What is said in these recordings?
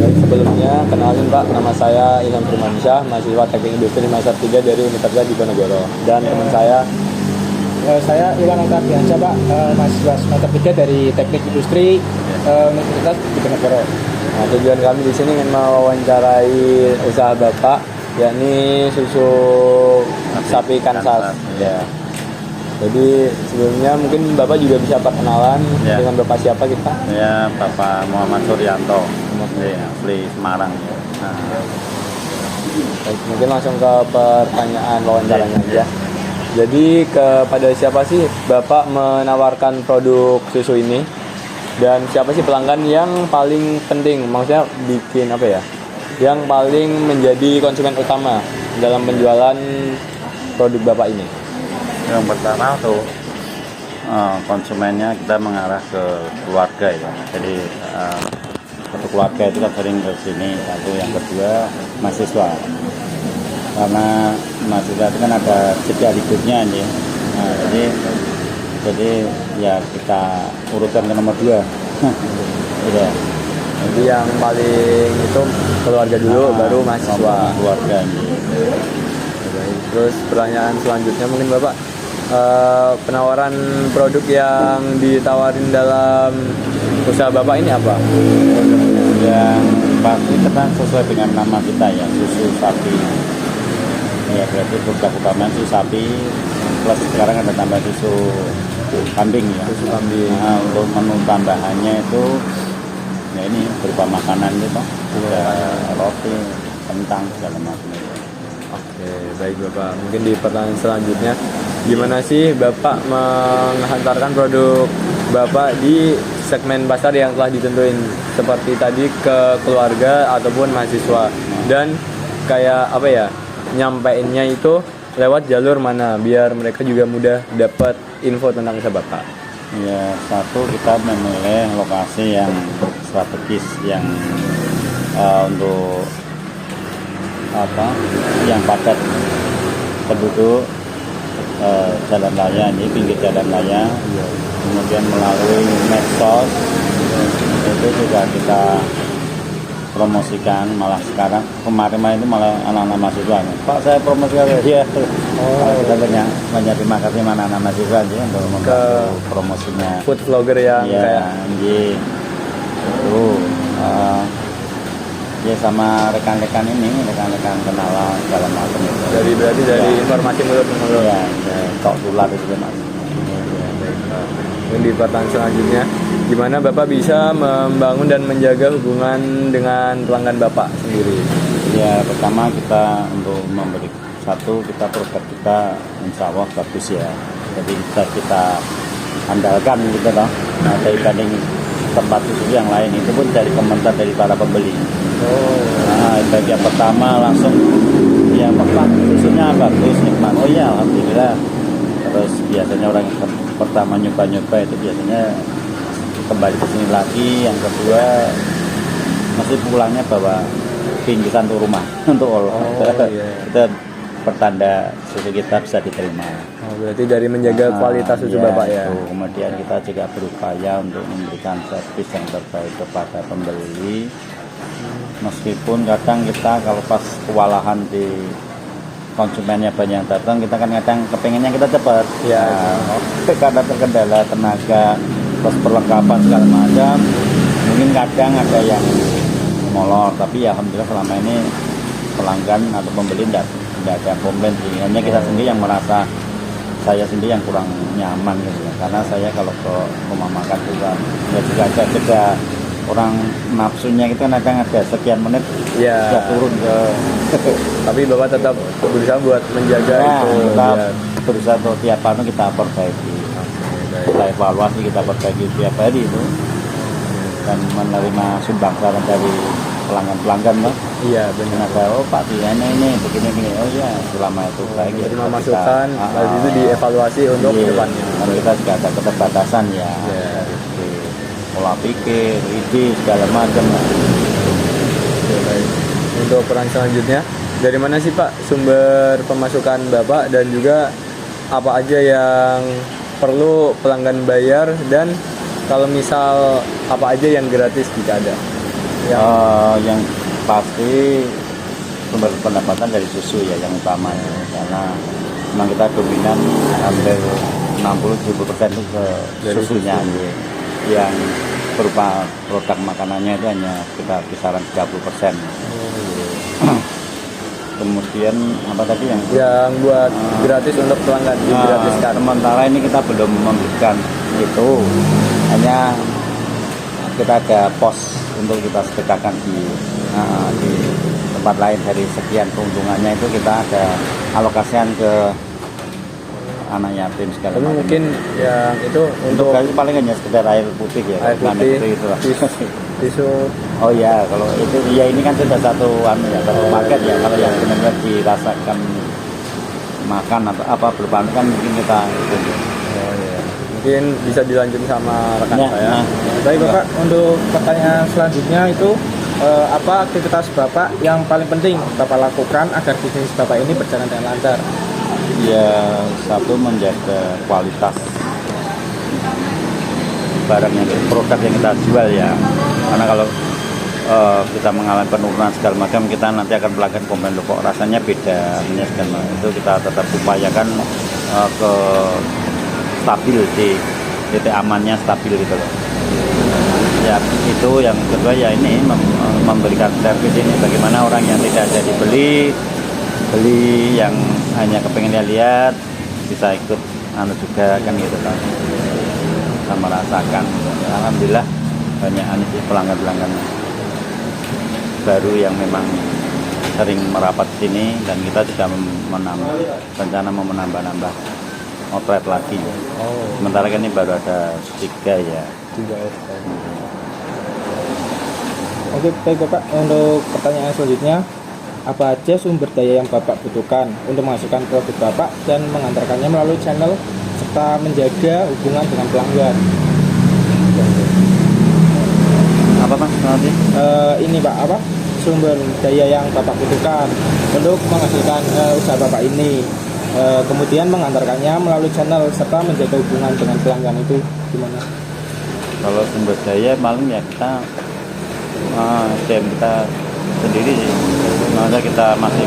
Baik, sebelumnya kenalin Pak, nama saya Ilham Firmansyah, mahasiswa Teknik Industri semester 3 dari Universitas Diponegoro. Dan teman Saya Iwan Angkardiansyah Pak, mahasiswa semester 3 dari Teknik Industri Universitas Diponegoro. Nah, tujuan kami di sini ingin mewawancarai usaha Bapak, yakni susu sapi Kansas. Ya. Jadi sebelumnya mungkin Bapak juga bisa perkenalan dengan Bapak siapa kita? Ya, Bapak Muhammad Suryanto, asli Semarang. Baik, mungkin langsung ke pertanyaan wawancaranya aja. Jadi kepada siapa sih Bapak menawarkan produk susu ini? Dan siapa sih pelanggan yang paling penting? Maksudnya bikin apa ya? Yang paling menjadi konsumen utama dalam penjualan produk Bapak ini? Yang pertama tuh konsumennya kita mengarah ke keluarga ya. Jadi untuk keluarga itu kan sering ke sini. Lalu yang kedua mahasiswa. Karena mahasiswa itu kan ada jeda hidupnya nih. Nah, jadi ya kita urutkan ke nomor 2. Udah. Jadi yang paling itu keluarga dulu, baru mahasiswa. Keluarga nih. Terus pertanyaan selanjutnya mungkin Bapak, penawaran produk yang ditawarin dalam usaha Bapak ini apa? Yang pasti kita sesuai dengan nama kita ya, susu sapi. Ya berarti produk utama susu sapi plus sekarang ada tambah susu kambing ya. Susu kambing. Nah, untuk menu tambahannya itu ya ini berupa makanan gitu, ada roti, kentang segala macam. Oke, baik Bapak. Mungkin di pertanyaan selanjutnya, gimana sih Bapak menghantarkan produk Bapak di segmen pasar yang telah ditentuin seperti tadi ke keluarga ataupun mahasiswa, dan kayak apa ya, nyampeinnya itu lewat jalur mana biar mereka juga mudah dapat info tentang usaha Bapak? Ya, satu kita memilih lokasi yang strategis yang untuk yang padat penduduk, jalan raya, ini pinggir jalan raya. Kemudian melalui medsos itu juga kita promosikan. Malah sekarang kemarin itu malah anak-anak mahasiswa, Pak saya promosikan ya. Kita banyak terima kasih anak-anak mahasiswa aja untuk membantu promosinya. Food vlogger yang kayak itu ya sama rekan-rekan kenalan segala macam itu. berarti dari informasi mulut ke mulut. Ya, tok tular itu kan. Di pertanyaan selanjutnya, gimana Bapak bisa membangun dan menjaga hubungan dengan pelanggan Bapak sendiri? Ya, pertama kita untuk memberi kita produk kita insya Allah bagus ya. Jadi kita andalkan gitu loh. Nah, dibanding tempat susu yang lain itu pun dari komentar dari para pembeli. Nah, bagian pertama langsung yang tempat susunya bagus, nikmat. Oh ya, alhamdulillah. Terus biasanya orang yang pertama nyoba itu biasanya kembali ke sini lagi. Yang kedua masih pulangnya bawa bingkisan untuk rumah untuk itu pertanda susu kita bisa diterima. Berarti dari menjaga kualitas susu Bapak ya. Itu. Kemudian kita juga berupaya untuk memberikan servis yang terbaik kepada pembeli. Meskipun kadang kita kalau pas kewalahan di konsumennya banyak yang datang, kita kan kadang kepengennya kita cepat. Ya. Karena terkendala tenaga, terus perlengkapan segala macam. Mungkin kadang ada yang molor, tapi ya alhamdulillah selama ini pelanggan atau pembeli tidak ada komplain sih. Hanya kita sendiri yang merasa, saya sendiri yang kurang nyaman gitu ya. Karena saya kalau ke rumah makan juga ya juga ada jeda orang nafsunya itu kadang ada sekian menit sudah turun ke tapi Bapak tetap berusaha buat menjaga itu. Kita berusaha untuk tiap hari kita perbaiki. Kita evaluasi, kita perbaiki tiap hari itu. Dan menerima sumbangsaran dari pelanggan loh. Iya benar. Pak ini begini. Oh iya, selama itu baik. Terima masukan, lalu itu dievaluasi untuk kedepannya. Karena kita juga ada keterbatasan ya. Pola pikir, ide segala macam. Untuk peran selanjutnya, dari mana sih Pak sumber pemasukan Bapak dan juga apa aja yang perlu pelanggan bayar, dan kalau misal apa aja yang gratis jika ada? Yang pasti sumber pendapatan dari susu ya yang utama ya. Karena memang kita dominan hampir 60-70% itu ke Dari susunya susu. ya. Yang berupa produk makanannya itu hanya sekitar kisaran 30%. Kemudian apa tadi yang buat gratis untuk pelanggan digratiskan. sementara ini kita belum memberikan itu, hanya kita ada pos untuk kita sedekahkan di tempat lain. Dari sekian keuntungannya itu kita ada alokasian ke anak yatim segala Tapi macam. mungkin yang itu untuk untuk kali paling hanya sekedar air putih ya, air bukan putih, itu lah. tisu. Oh ya, kalau itu ya ini kan sudah satu satu paket ya. Kalau yang benar-benar dirasakan makan atau apa berbahan kan mungkin kita itu. Oh iya. Mungkin bisa dilanjut sama rekan Ya, saya. nah. Baik Bapak, untuk pertanyaan selanjutnya itu apa aktivitas Bapak yang paling penting Bapak lakukan agar bisnis Bapak ini berjalan dengan lancar? Ya, satu menjaga kualitas barang yang produk yang kita jual ya. Karena kalau kita mengalami penurunan segala macam, kita nanti akan pelanggan komplain loh kok rasanya beda segala macam. Itu kita tetap upayakan ke stabil di titik amannya stabil gitu loh. Ya itu yang kedua ya ini memberikan servis ini bagaimana orang yang tidak jadi beli yang hanya kepengen lihat bisa ikut juga kan gitu kan, bisa merasakan. Alhamdulillah banyak sih pelanggan baru yang memang sering merapat sini, dan kita juga rencana mau menambah outlet lagi. Sementara kan ini baru ada 3 ya. 3 outlet. Oke, baik Bapak, untuk pertanyaan selanjutnya, apa aja sumber daya yang Bapak butuhkan untuk menghasilkan produk Bapak dan mengantarkannya melalui channel serta menjaga hubungan dengan pelanggan? Apa Mas nanti? Ini Pak, apa sumber daya yang Bapak butuhkan untuk menghasilkan usaha Bapak ini, kemudian mengantarkannya melalui channel serta menjaga hubungan dengan pelanggan itu gimana? Kalau sumber daya paling ya kita SDM kita sendiri sih. Masa kita masih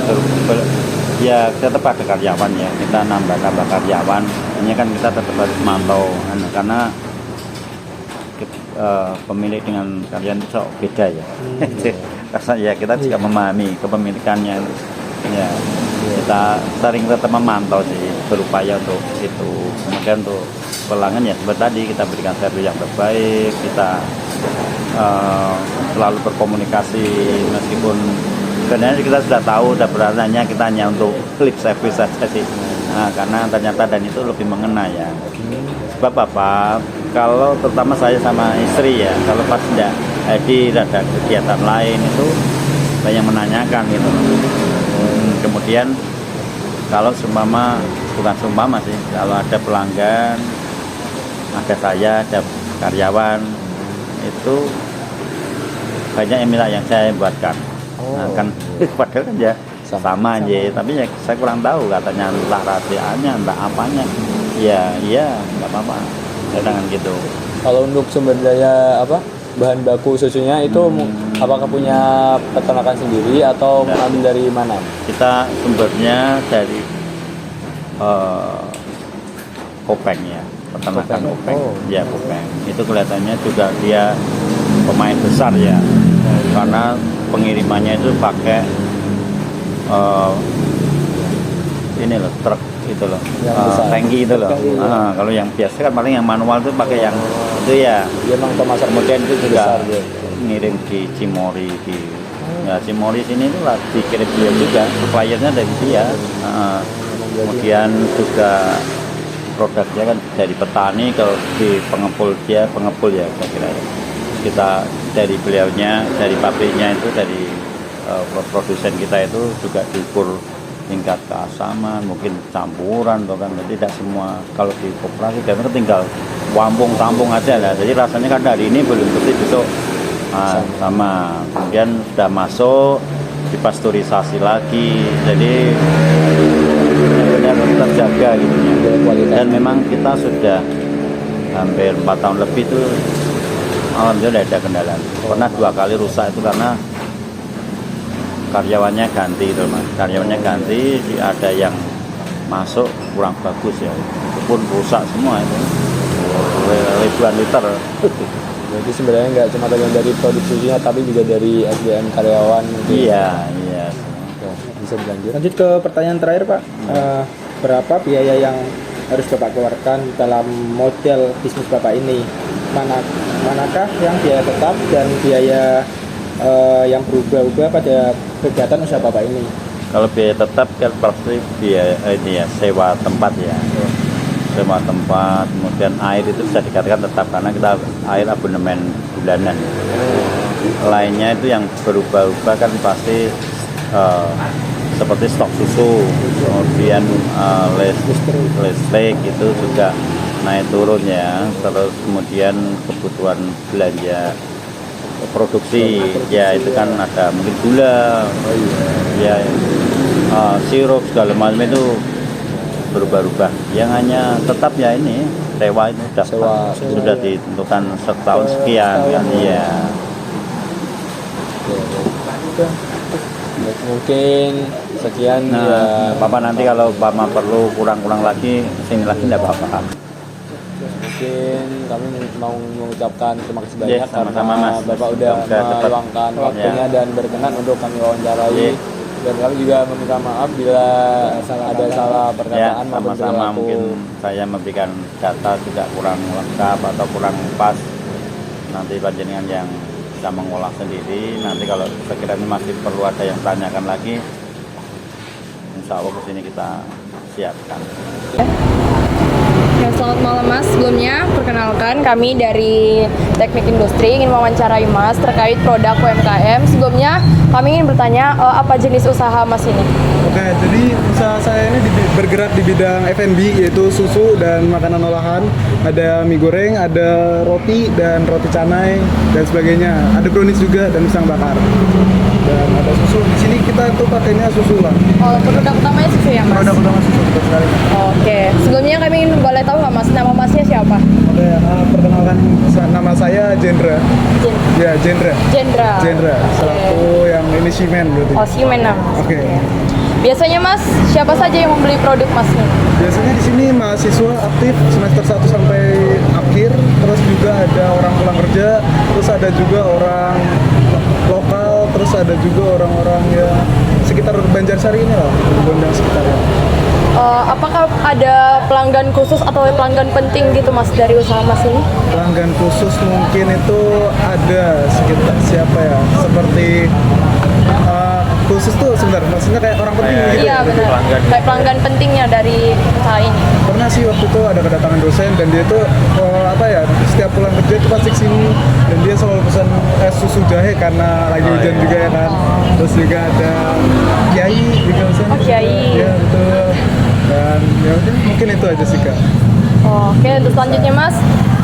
ya tetap ada karyawan ya, kita nambah karyawan. Ini kan kita tetap harus mantau karena pemilik dengan karyawan itu beda ya. Karena ya kita juga memahami kepemilikannya ya. Kita sering tetap memantau sih, berupaya untuk itu. Kemudian untuk pelanggan ya seperti tadi kita berikan servis yang terbaik, kita selalu berkomunikasi meskipun sebenarnya kita sudah tahu, sudah berarti kita hanya untuk lip service saja sih. Karena ternyata dan itu lebih mengena ya. Sebab apa? Kalau terutama saya sama istri ya, kalau pas tidak hadir ada kegiatan lain itu banyak menanyakan gitu. Kemudian kalau bukan seumpama sih, kalau ada pelanggan, ada saya, ada karyawan, itu banyak yang minta yang saya buatkan. Kan padahal kan ya sama aja, tapi ya saya kurang tahu katanya entah rahasianya, entah apanya. Ya iya nggak apa-apa, jangan gitu. Kalau untuk sumber daya bahan baku susunya itu apakah punya peternakan sendiri atau mengambil dari mana? Kita sumbernya dari Kopeng ya, peternakan Kopeng. Ya Kopeng. Itu kelihatannya juga dia pemain besar ya, karena pengirimannya itu pakai ini loh, truk itu loh, tangki itu loh. Kalau yang biasa kan paling yang manual itu pakai yang itu ya. Dia memang pemasar. Kemudian itu juga besar dia. ngirim di Cimory ya Cimory sini itu lah dikirim beliau juga, suppliernya dari dia. Kemudian juga produknya kan dari petani ke di pengepul ya saya kira ya. Kita dari beliaunya, dari pabriknya itu, dari produsen kita itu juga diukur tingkat keasaman, mungkin campuran atau kan, jadi tidak semua. Kalau di koperasi kan tinggal tampung aja lah, jadi rasanya kan hari ini belum tentu besok sama. Kemudian sudah masuk dipasteurisasi lagi, jadi benar terjaga gitu ya. Dan memang kita sudah hampir 4 tahun lebih tuh alhamdulillah tidak ada kendala. Pernah 2 kali rusak itu karena karyawannya ganti itu mas. Karyawannya ganti, ada yang masuk kurang bagus ya. Itu pun rusak semua itu. Ribuan liter. Berarti sebenarnya nggak cuma tergantung dari produk susunya, tapi juga dari SDM karyawan. Mungkin. Iya. Oke, bisa dilanjut. Lanjut ke pertanyaan terakhir Pak. Berapa biaya yang harus Bapak keluarkan dalam model bisnis Bapak ini? Manakah yang biaya tetap dan biaya yang berubah-ubah pada kegiatan usaha Bapak ini? Kalau biaya tetap kan pasti biaya ini ya, sewa tempat ya. Sewa tempat, kemudian air itu bisa dikatakan tetap karena kita air abonemen bulanan. Lainnya itu yang berubah-ubah kan pasti seperti stok susu, kemudian listrik itu juga naik turun ya. Terus kemudian kebutuhan belanja produksi ya itu kan ada mungkin gula, ya sirup segala macam itu berubah-ubah. Yang hanya tetap ya ini sewa itu sudah ditentukan setahun sekian kan iya. Mungkin sekian ya. Bapak nanti kalau Bapak perlu kurang-kurang lagi sini lagi tidak apa-apa. Mungkin kami mau mengucapkan terima kasih banyak Yes, sama-sama, karena Mas. Bapak udah meluangkan waktunya dan berkenan untuk kami wawancarai. Yes. Dan kami juga meminta maaf bila ada salah Ya, perkataan maupun sama-sama perilaku. mungkin saya memberikan data tidak kurang lengkap atau kurang pas. Nanti panjenengan yang bisa mengolah sendiri. Nanti kalau sekiranya masih perlu ada yang tanyakan lagi, insya Allah kesini kita siapkan. Ya, selamat malam Mas. Sebelumnya perkenalkan kami dari Teknik Industri ingin mewawancarai Mas terkait produk UMKM. Sebelumnya kami ingin bertanya apa jenis usaha Mas ini? Oke, jadi usaha saya ini bergerak di bidang F&B yaitu susu dan makanan olahan. Ada mie goreng, ada roti dan roti canai dan sebagainya. Ada brownies juga dan pisang bakar. Dan ada susu. Di sini kita tuh pakainya susu lah. Oh, produk utamanya susu ya Mas? Produk utama susu betul sekali. Oke. Sebelumnya kami ingin boleh tahu nggak Mas nama Masnya siapa? Oke, perkenalkan nama saya Jendra. Ya, Jendra. Jendra. Jendra. Selaku yang ini Simen berarti. Oh, Simen Mas. Oke. Biasanya Mas, siapa saja yang membeli produk Mas ini? Biasanya di sini mahasiswa aktif semester 1 sampai akhir, terus juga ada orang pulang kerja, terus ada juga orang lokal, terus ada juga orang-orang ya sekitar Banjarsari ini lah, Gondang sekitarnya. Apakah ada pelanggan khusus atau pelanggan penting gitu Mas dari usaha Mas ini? Pelanggan khusus mungkin itu ada sekitar siapa ya? Seperti khusus tuh sebentar, maksudnya kayak orang penting gitu. Iya benar. Kayak pelanggan pentingnya dari usaha ini. Pernah sih waktu itu ada kedatangan dosen dan dia tuh apa ya setiap pulang kerja itu pasti kesini dan dia selalu pesan es susu jahe karena lagi hujan juga ya kan. Terus juga ada kiai juga pesan. Oh, kiai. Ya betul. Dan ya udah mungkin itu aja sih kak. Oke, untuk selanjutnya Mas,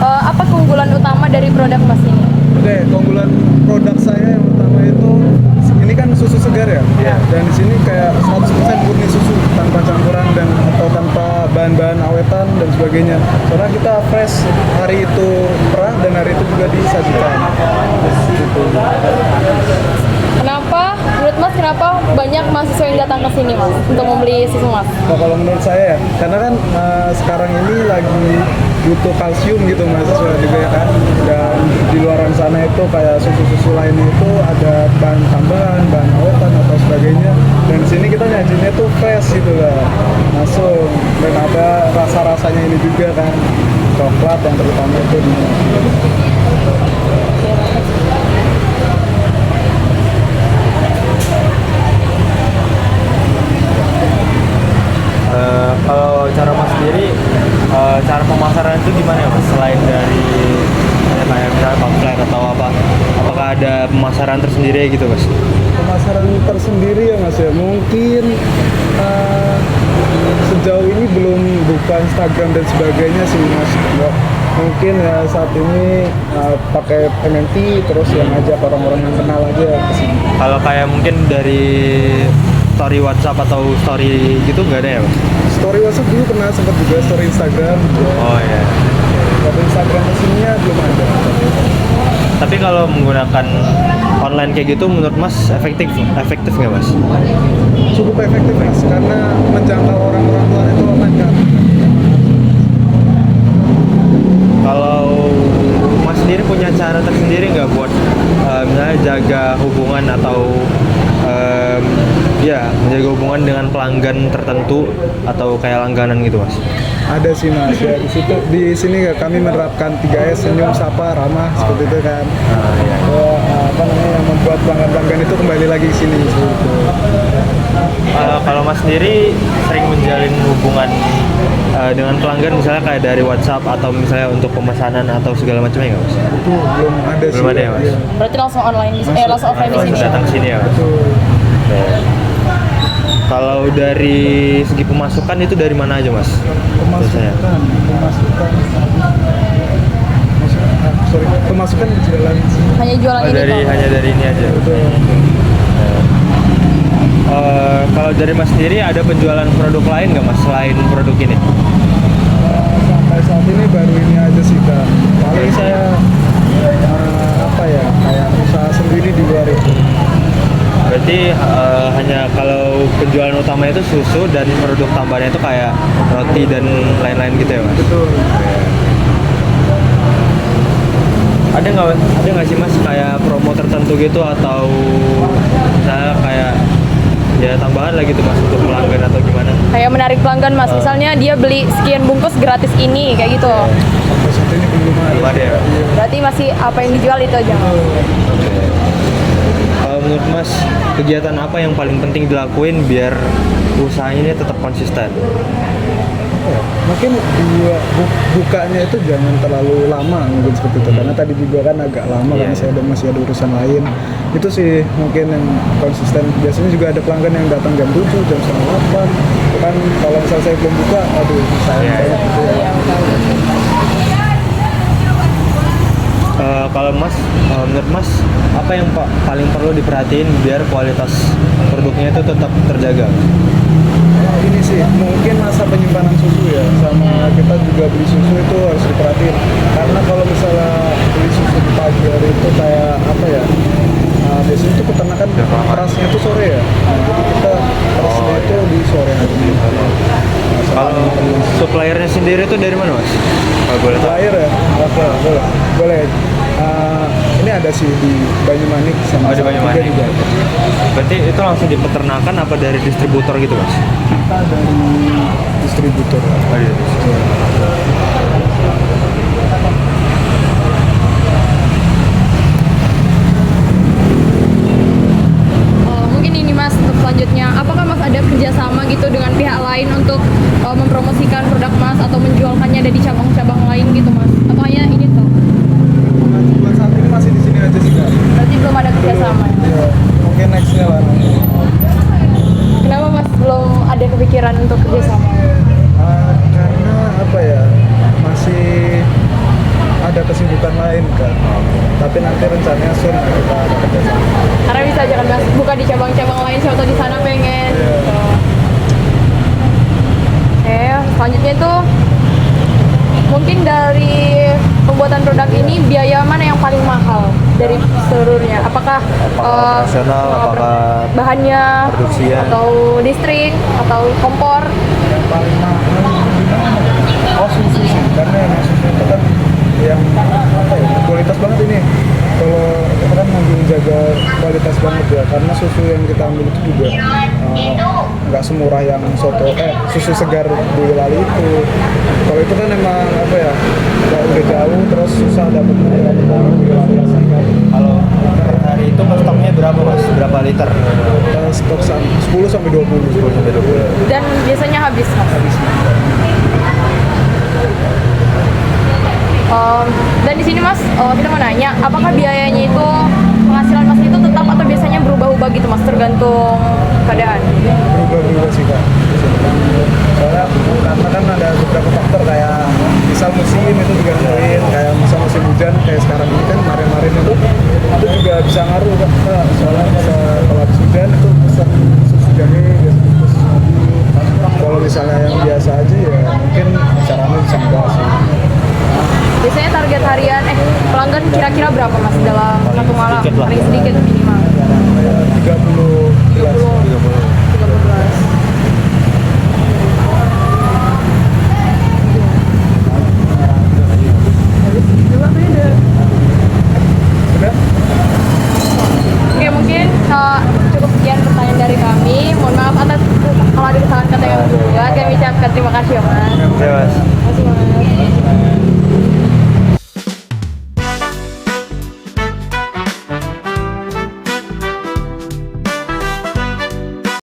apa keunggulan utama dari produk Mas ini? Oke, keunggulan produk saya yang utama itu ini kan susu segar ya. Dan di sini kayak 100% murni susu tanpa campuran dan atau tanpa bahan-bahan awetan dan sebagainya. Karena kita fresh hari itu perah dan hari itu juga disajikan. Gitu. Menurut Mas kenapa banyak mahasiswa yang datang ke sini Mas untuk membeli susu Mas? Nah, kalau menurut saya ya, karena kan sekarang ini lagi butuh kalsium gitu mahasiswa juga ya kan. Dan di luaran sana itu kayak susu-susu lain itu ada bahan tambahan, bahan awetan atau sebagainya. Dan di sini kita nyajinya tuh fresh gitu lah, langsung. Dan ada rasa-rasanya ini juga kan, coklat yang terutama itu. Kalau cara Mas sendiri, cara pemasaran itu gimana ya Mas? Selain dari kayak misalnya pamflet atau apa, apakah ada pemasaran tersendiri gitu Mas? Pemasaran tersendiri ya mas ya, mungkin sejauh ini belum buka Instagram dan sebagainya sih mas. Mungkin ya saat ini pakai MNT terus yang ngajak orang-orang yang kenal aja kesini. Kalau kayak mungkin dari story WhatsApp atau story gitu nggak ada ya Mas? Story WhatsApp dulu pernah sempat juga, story Instagram. Oh iya. Kalau Instagram kesininya belum ada. Tapi kalau menggunakan online kayak gitu menurut Mas efektif nggak Mas? Cukup efektif mas, karena menjangkau orang-orang luar itu online kan. Kalau Mas sendiri punya cara tersendiri nggak buat misalnya jaga hubungan atau ya menjaga hubungan dengan pelanggan tertentu atau kayak langganan gitu Mas? Ada sih mas, ya di sini kami menerapkan 3S, senyum, sapa, ramah, seperti itu kan. Apa namanya, yang membuat pelanggan-pelanggan itu kembali lagi ke sini seperti itu. Kalau Mas sendiri sering menjalin hubungan dengan pelanggan misalnya kayak dari WhatsApp atau misalnya untuk pemesanan atau segala macamnya nggak Mas? Itu belum ada sih. Belum ada ya, Mas? Iya. Berarti langsung online langsung offline di Langsung sini. datang ke sini ya Mas? Betul. Kalau dari segi pemasukan itu dari mana aja Mas? Biasanya? Pemasukan berjalan. Hanya jualan Oh, ini dari toh. hanya dari ini aja. Kalau dari Mas sendiri ada penjualan produk lain nggak Mas selain produk ini? Sampai saat ini baru ini aja sih kak. Paling saya apa ya, kayak usaha sendiri di luar itu. Berarti hanya kalau penjualan utama itu susu dan produk tambahannya itu kayak roti dan lain-lain gitu ya Mas? Betul. Ada nggak sih Mas kayak promo tertentu gitu atau misalnya kayak ya tambahan lagi tuh Mas untuk pelanggan atau gimana? Kayak menarik pelanggan Mas. Misalnya dia beli sekian bungkus gratis ini kayak gitu. Sampai saat ini belum ada. Belum ada ya? Berarti masih apa yang dijual itu aja. Kalau menurut Mas kegiatan apa yang paling penting dilakuin biar usahanya ini tetap konsisten? Ya, mungkin bukanya itu jangan terlalu lama mungkin seperti itu, karena tadi juga kan agak lama karena saya masih ada urusan lain. Itu sih mungkin yang konsisten. Biasanya juga ada pelanggan yang datang jam 7, jam setengah 8. Itu kan kalau misalnya saya belum buka, aduh sayang banget gitu ya. Kalau Mas, menurut Mas apa yang paling perlu diperhatiin biar kualitas produknya itu tetap terjaga? Ini sih mungkin masa penyimpanan susu ya, sama kita juga beli susu itu harus diperhatiin, karena kalau misalnya beli susu di pagi hari itu kayak apa ya, biasanya itu peternakan perasnya itu sore ya, jadi kita perasnya itu di sore hari. Kalau suppliernya sendiri itu dari mana Mas? Kalau boleh tahu. Supplier ya, oke, boleh. Ini ada sih di Banyumanik sama Oh, di Banyumanik. juga. Berarti itu langsung di peternakan apa dari distributor gitu Mas? Kita dari distributor. Oh, iya. Mungkin ini Mas untuk selanjutnya, apakah Mas ada kerjasama gitu dengan pihak lain untuk mempromosikan produk Mas atau menjualkannya ada di cabang-cabang lain gitu Mas? Atau hanya ini toh? Buat saat ini masih di sini aja sih kak. Berarti belum ada kerjasama. Ya, mungkin nextnya lah. Kenapa Mas belum ada kepikiran untuk kerjasama? Karena apa ya, masih ada kesibukan lain kan. Tapi nanti rencananya soon kita ada kerjasama. Karena bisa aja kan Mas buka di cabang-cabang lain, siapa tahu di sana pengen. Iya. Gitu. Oke, selanjutnya itu mungkin dari pembuatan produk ini biaya mana yang paling mahal dari seluruhnya? Apakah operasional, apakah bahannya produksinya? atau listrik atau kompor? Yang paling mahal susu sih, karena yang susu itu kan yang apa ya, kualitas banget ini. Kalau kita kan mau menjaga kualitas banget ya, karena susu yang kita ambil itu juga nggak semurah yang susu segar di Lali itu. Kalau itu kan emang apa ya, udah jauh terus susah dapetnya di Lali kan. Kalau per hari itu stoknya berapa Mas? Berapa liter? Kita stok 10 sampai 20. 10 sampai 20. Dan biasanya habis Mas. Dan di sini Mas, kita mau nanya, apakah biayanya itu penghasilan Mas itu tetap atau biasanya berubah-ubah gitu Mas tergantung keadaan? Berubah-ubah sih kak. Soalnya karena kan ada beberapa faktor kayak misal musim itu juga nentuin, kayak misal musim hujan kayak sekarang ini kan kemarin-kemarin itu juga bisa ngaruh kan. Soalnya kalau habis hujan itu pesan susu jahe, biasanya susu sapi. Kalau misalnya yang biasa aja ya mungkin caranya bisa enggak sih. Biasanya biasanya target harian pelanggan kira-kira berapa Mas dalam satu malam? sedikit lah. Paling sedikit minimal. 30 gelas. 30 gelas. Udah? Oke, mungkin cukup sekian pertanyaan dari kami. Mohon maaf atas kalau ada kesalahan kata yang kami buat. Kami ucapkan terima kasih ya Mas. Ya, Mas. Terima kasih Mas.